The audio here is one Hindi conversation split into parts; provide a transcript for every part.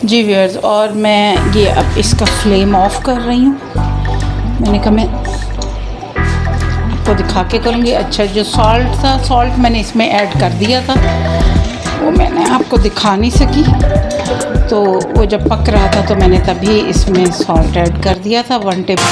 जी व्यूअर्स, और मैं ये अब इसका फ्लेम ऑफ कर रही हूँ। मैंने कहा मैं आपको दिखा के करूँगी। अच्छा, जो सॉल्ट था, सॉल्ट मैंने इसमें ऐड कर दिया था, वो मैंने आपको दिखा नहीं सकी। तो वो जब पक रहा था तो मैंने तभी इसमें सॉल्ट ऐड कर दिया था 1 टेबल।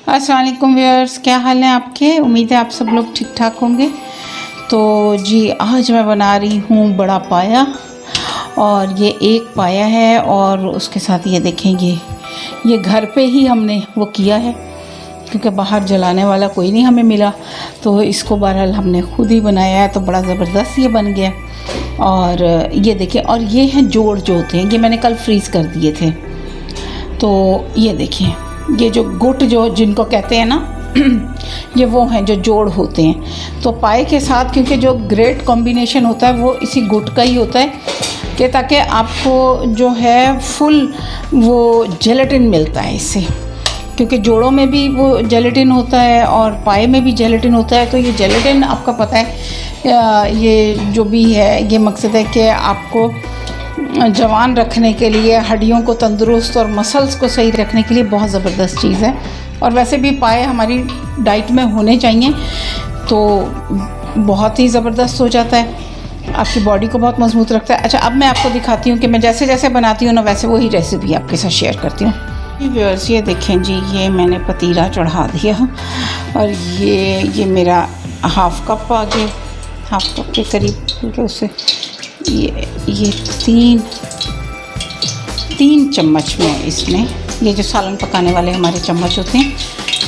अस्सलाम वालेकुम व्यूअर्स, क्या हाल है आपके? उम्मीद है आप सब लोग ठीक ठाक होंगे। तो जी, आज मैं बना रही हूँ बड़ा पाया, और ये एक पाया है और उसके साथ ये देखें, ये घर पे ही हमने वो किया है, क्योंकि बाहर जलाने वाला कोई नहीं हमें मिला। तो इसको बहरहाल हमने खुद ही बनाया है, तो बड़ा ज़बरदस्त ये बन गया। और ये देखिए, और ये हैं जोड़ जो होते हैं, ये मैंने कल फ्रीज़ कर दिए थे। तो ये देखिए, ये जो गुट जो जिनको कहते हैं ना ये वो हैं जो जोड़ होते हैं। तो पाए के साथ, क्योंकि जो ग्रेट कॉम्बिनेशन होता है वो इसी गुट का ही होता है, कि ताकि आपको जो है फुल वो जेलेटिन मिलता है इससे, क्योंकि जोड़ों में भी वो जेलेटिन होता है और पाए में भी जेलेटिन होता है। तो ये जेलेटिन आपका पता है, ये जो भी है, ये मकसद है कि आपको जवान रखने के लिए, हड्डियों को तंदुरुस्त और मसल्स को सही रखने के लिए बहुत ज़बरदस्त चीज़ है। और वैसे भी पाए हमारी डाइट में होने चाहिए, तो बहुत ही ज़बरदस्त हो जाता है, आपकी बॉडी को बहुत मजबूत रखता है। अच्छा, अब मैं आपको दिखाती हूँ कि मैं जैसे जैसे बनाती हूँ ना, वैसे वही रेसिपी आपके साथ शेयर करती हूँ। व्यूअर्स, ये देखें जी, ये मैंने पतीला चढ़ा दिया, और ये मेरा हाफ़ कप आ गया, हाफ़ कप के करीब, क्योंकि उससे ये तीन चम्मच में इसमें, ये जो सालन पकाने वाले हमारे चम्मच होते हैं,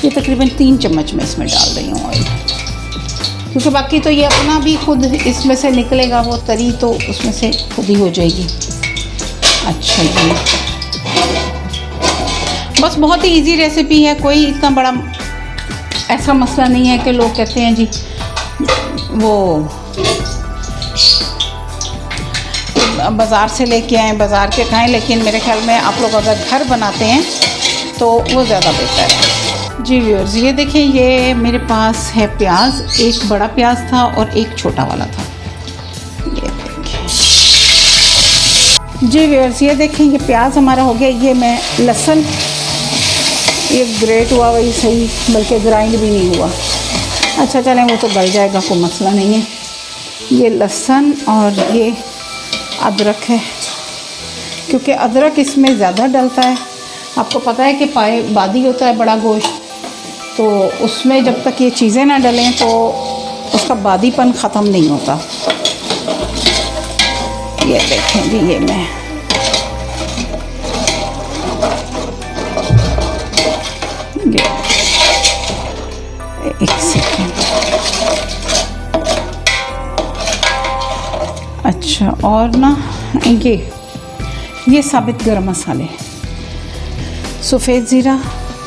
ये तकरीबन 3 चम्मच में इसमें डाल रही हूँ ऑयल, क्योंकि बाकी तो ये अपना भी खुद इसमें से निकलेगा, वो तरी तो उसमें से खुद ही हो जाएगी। अच्छा जी, बस बहुत ही इजी रेसिपी है, कोई इतना बड़ा ऐसा मसला नहीं है कि लोग कहते हैं जी वो बाज़ार से लेके आएँ, बाज़ार के खाएँ। लेकिन मेरे ख्याल में आप लोग अगर घर बनाते हैं तो वो ज़्यादा बेहतर है। जी व्यूअर्स, ये देखें, ये मेरे पास है प्याज, एक बड़ा प्याज था और एक छोटा वाला था। ये देखें जी व्यूअर्स, ये देखें, ये प्याज हमारा हो गया। ये मैं लहसुन, ये ग्रेट हुआ वही सही, बल्कि ग्राइंड भी नहीं हुआ। अच्छा चलें, वो तो गल जाएगा, कोई मसला नहीं है। ये लहसुन और ये अदरक है, क्योंकि अदरक इसमें ज़्यादा डलता है। आपको पता है कि पाए बादी होता है बड़ा गोश्त, तो उसमें जब तक ये चीज़ें ना डलें तो उसका बादीपन ख़त्म नहीं होता। ये देखें जी, ये मैं एक सेकेंड। अच्छा, और ना ये साबित गरम मसाले, सफ़ेद ज़ीरा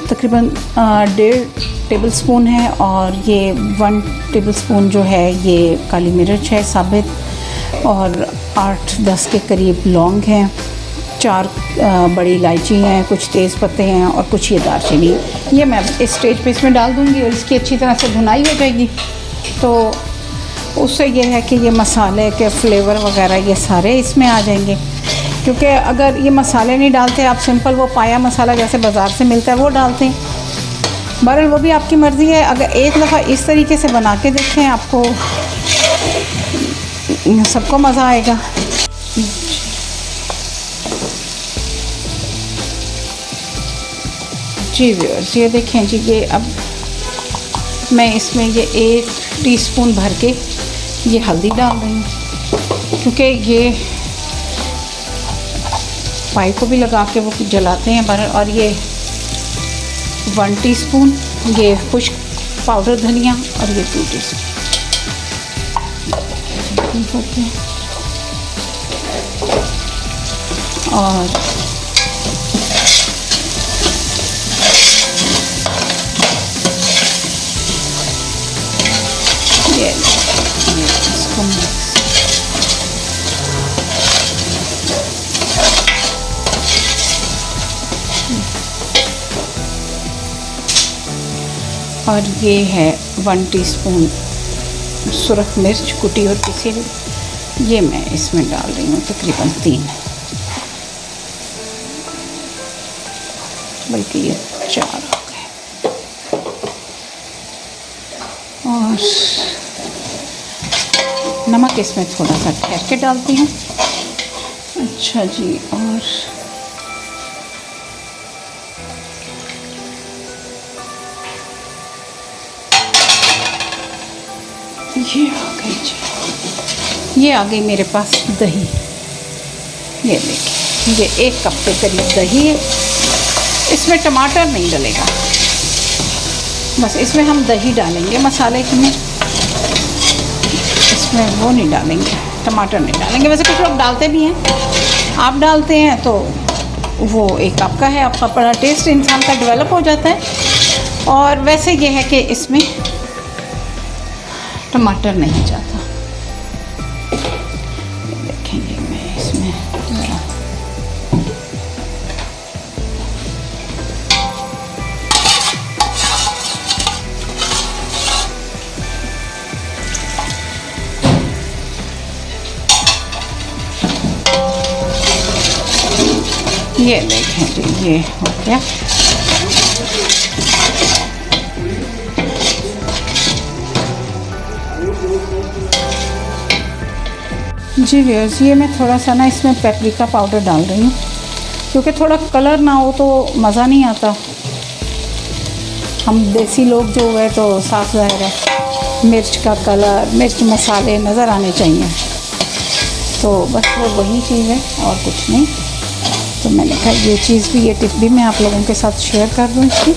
तकरीबन 1.5 टेबल स्पून है, और ये 1 टेबल स्पून जो है ये काली मिर्च है साबित, और 8-10 के करीब लौंग हैं, 4 बड़ी इलायची हैं, कुछ तेज़ पत्ते हैं, और कुछ ये दालचीनी। ये मैं इस स्टेज पे इसमें डाल दूँगी, और इसकी अच्छी तरह से भुनाई हो जाएगी। तो उससे ये है कि ये मसाले के फ्लेवर वगैरह ये सारे इसमें आ जाएंगे। क्योंकि अगर ये मसाले नहीं डालते, आप सिंपल वो पाया मसाला जैसे बाज़ार से मिलता है वो डालते हैं, बहरहाल वो भी आपकी मर्ज़ी है। अगर एक दफ़ा इस तरीके से बना के देखें, आपको सबको मज़ा आएगा। जी व्यूअर्स, ये देखें जी, ये अब मैं इसमें ये 1 टीस्पून भर के ये हल्दी डाल रही हूँ, क्योंकि ये पाई को भी लगा के वो जलाते हैं बहरहाल। और ये 1 टीस्पून ये खुश्क पाउडर धनिया, और ये 2 टीस्पून और और ये है 1 टीस्पून सुरख मिर्च कुटी और पिसी हुई, ये मैं इसमें डाल रही हूँ तकरीबन 3, बल्कि ये 4 हो गए। और नमक इसमें थोड़ा सा ठहर के डालती हूँ। अच्छा जी, और ये आ गई जी, ये आ गई मेरे पास दही। ये देखिए, ये 1 कप के करीब दही है। इसमें टमाटर नहीं डलेगा, बस इसमें हम दही डालेंगे मसाले में, इसमें वो नहीं डालेंगे, टमाटर नहीं डालेंगे। वैसे कुछ लोग डालते भी हैं, आप डालते हैं तो वो एक आपका है, आपका बड़ा टेस्ट इंसान का डेवलप हो जाता है। और वैसे ये है कि इसमें टमाटर नहीं जाता। देखेंगे मैं इसमें ये देखें जी, ये हो गया। जी व्यूअर्स, ये मैं थोड़ा सा ना इसमें पेपरिका पाउडर डाल रही हूँ, क्योंकि थोड़ा कलर ना हो तो मज़ा नहीं आता। हम देसी लोग जो है तो साफ ज़ाहिर है मिर्च का कलर, मिर्च मसाले नज़र आने चाहिए, तो बस वो वही चीज़ है और कुछ नहीं। तो मैंने कहा ये चीज़ भी, ये टिप भी मैं आप लोगों के साथ शेयर कर दूँ। इसकी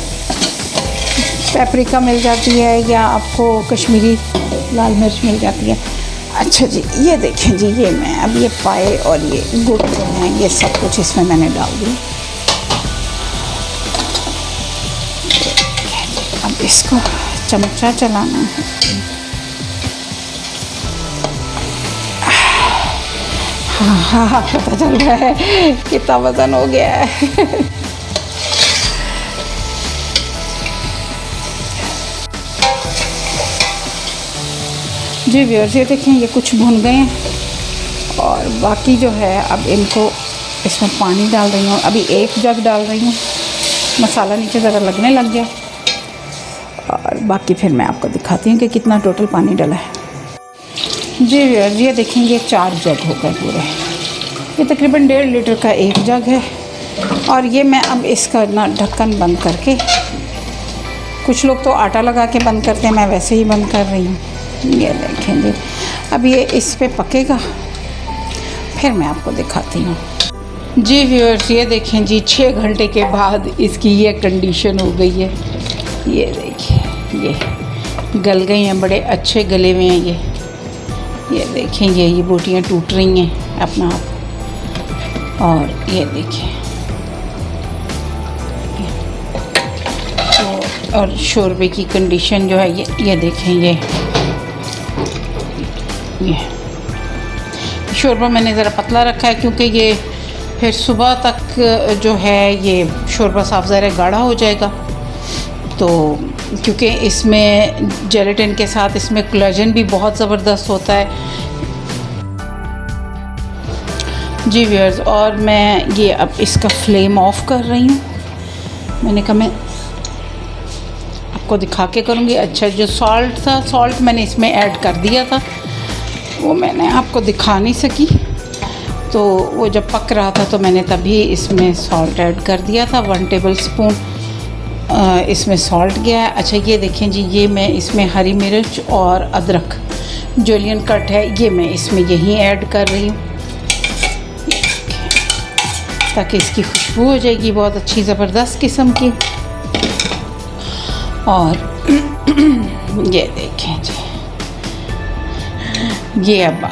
पेपरिका मिल जाती है या आपको कश्मीरी लाल मिर्च मिल जाती है। अच्छा जी, ये देखें जी, ये मैं अब ये पाए और ये गुड़ जो हैं ये सब कुछ इसमें मैंने डाल दिया। अब इसको चमचा चलाना है। हाँ हाँ, पता चल रहा है कितना वज़न हो गया है। जी व्यूअर्स, ये देखें ये कुछ भुन गए हैं और बाकी जो है अब इनको इसमें पानी डाल रही हूँ। अभी 1 जग डाल रही हूँ, मसाला नीचे ज़रा लगने लग गया, और बाकी फिर मैं आपको दिखाती हूँ कि कितना टोटल पानी डाला है। जी व्यूअर्स, ये देखेंगे 4 जग हो गए पूरे। ये तकरीबन 1.5 लीटर का 1 जग है। और ये मैं अब इसका ना ढक्कन बंद करके, कुछ लोग तो आटा लगा के बंद करते हैं, मैं वैसे ही बंद कर रही हूँ। ये देखेंगे अब ये इस पे पकेगा, फिर मैं आपको दिखाती हूँ। जी व्यूअर्स, ये देखें जी 6 घंटे के बाद इसकी ये कंडीशन हो गई है। ये देखिए, ये गल गई हैं, बड़े अच्छे गले हुए हैं ये देखें, ये बोटियाँ टूट रही हैं अपना आप। और ये देखिए, तो और शोरबे की कंडीशन जो है ये देखें, ये शोरबा मैंने ज़रा पतला रखा है, क्योंकि ये फिर सुबह तक जो है ये शोरबा साफ ज़रा गाढ़ा हो जाएगा। तो क्योंकि इसमें जेलेटिन के साथ इसमें कोलेजन भी बहुत ज़बरदस्त होता है। जी व्यूअर्स, और मैं ये अब इसका फ्लेम ऑफ कर रही हूँ। मैंने कहा मैं आपको दिखा के करूँगी। अच्छा, जो सॉल्ट था, सॉल्ट मैंने इसमें ऐड कर दिया था, वो मैंने आपको दिखा नहीं सकी, तो वो जब पक रहा था तो मैंने तभी इसमें सॉल्ट ऐड कर दिया था। 1 टेबल स्पून इसमें सॉल्ट गया है। अच्छा, ये देखें जी, ये मैं इसमें हरी मिर्च और अदरक जुलियन कट है, ये मैं इसमें यही ऐड कर रही हूँ, ताकि इसकी खुशबू हो जाएगी बहुत अच्छी ज़बरदस्त किस्म की। और ये देखें जी, ये अब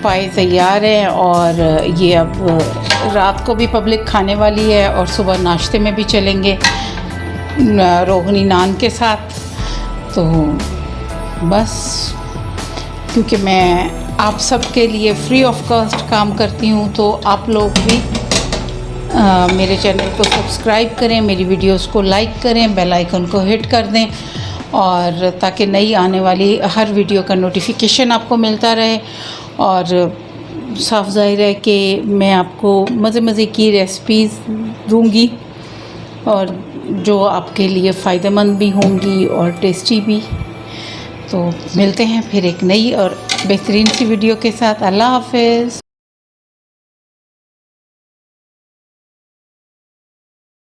पाए तैयार हैं, और ये अब रात को भी पब्लिक खाने वाली है और सुबह नाश्ते में भी चलेंगे रोगनी नान के साथ। तो बस, क्योंकि मैं आप सब के लिए फ्री ऑफ कॉस्ट काम करती हूँ, तो आप लोग भी मेरे चैनल को सब्सक्राइब करें, मेरी वीडियोस को लाइक करें, बेल आइकन को हिट कर दें, और ताकि नई आने वाली हर वीडियो का नोटिफिकेशन आपको मिलता रहे। और साफ ज़ाहिर है कि मैं आपको मज़े मज़े की रेसिपीज़ दूंगी और जो आपके लिए फ़ायदेमंद भी होंगी और टेस्टी भी। तो मिलते हैं फिर एक नई और बेहतरीन सी वीडियो के साथ। अल्लाह हाफ़िज़।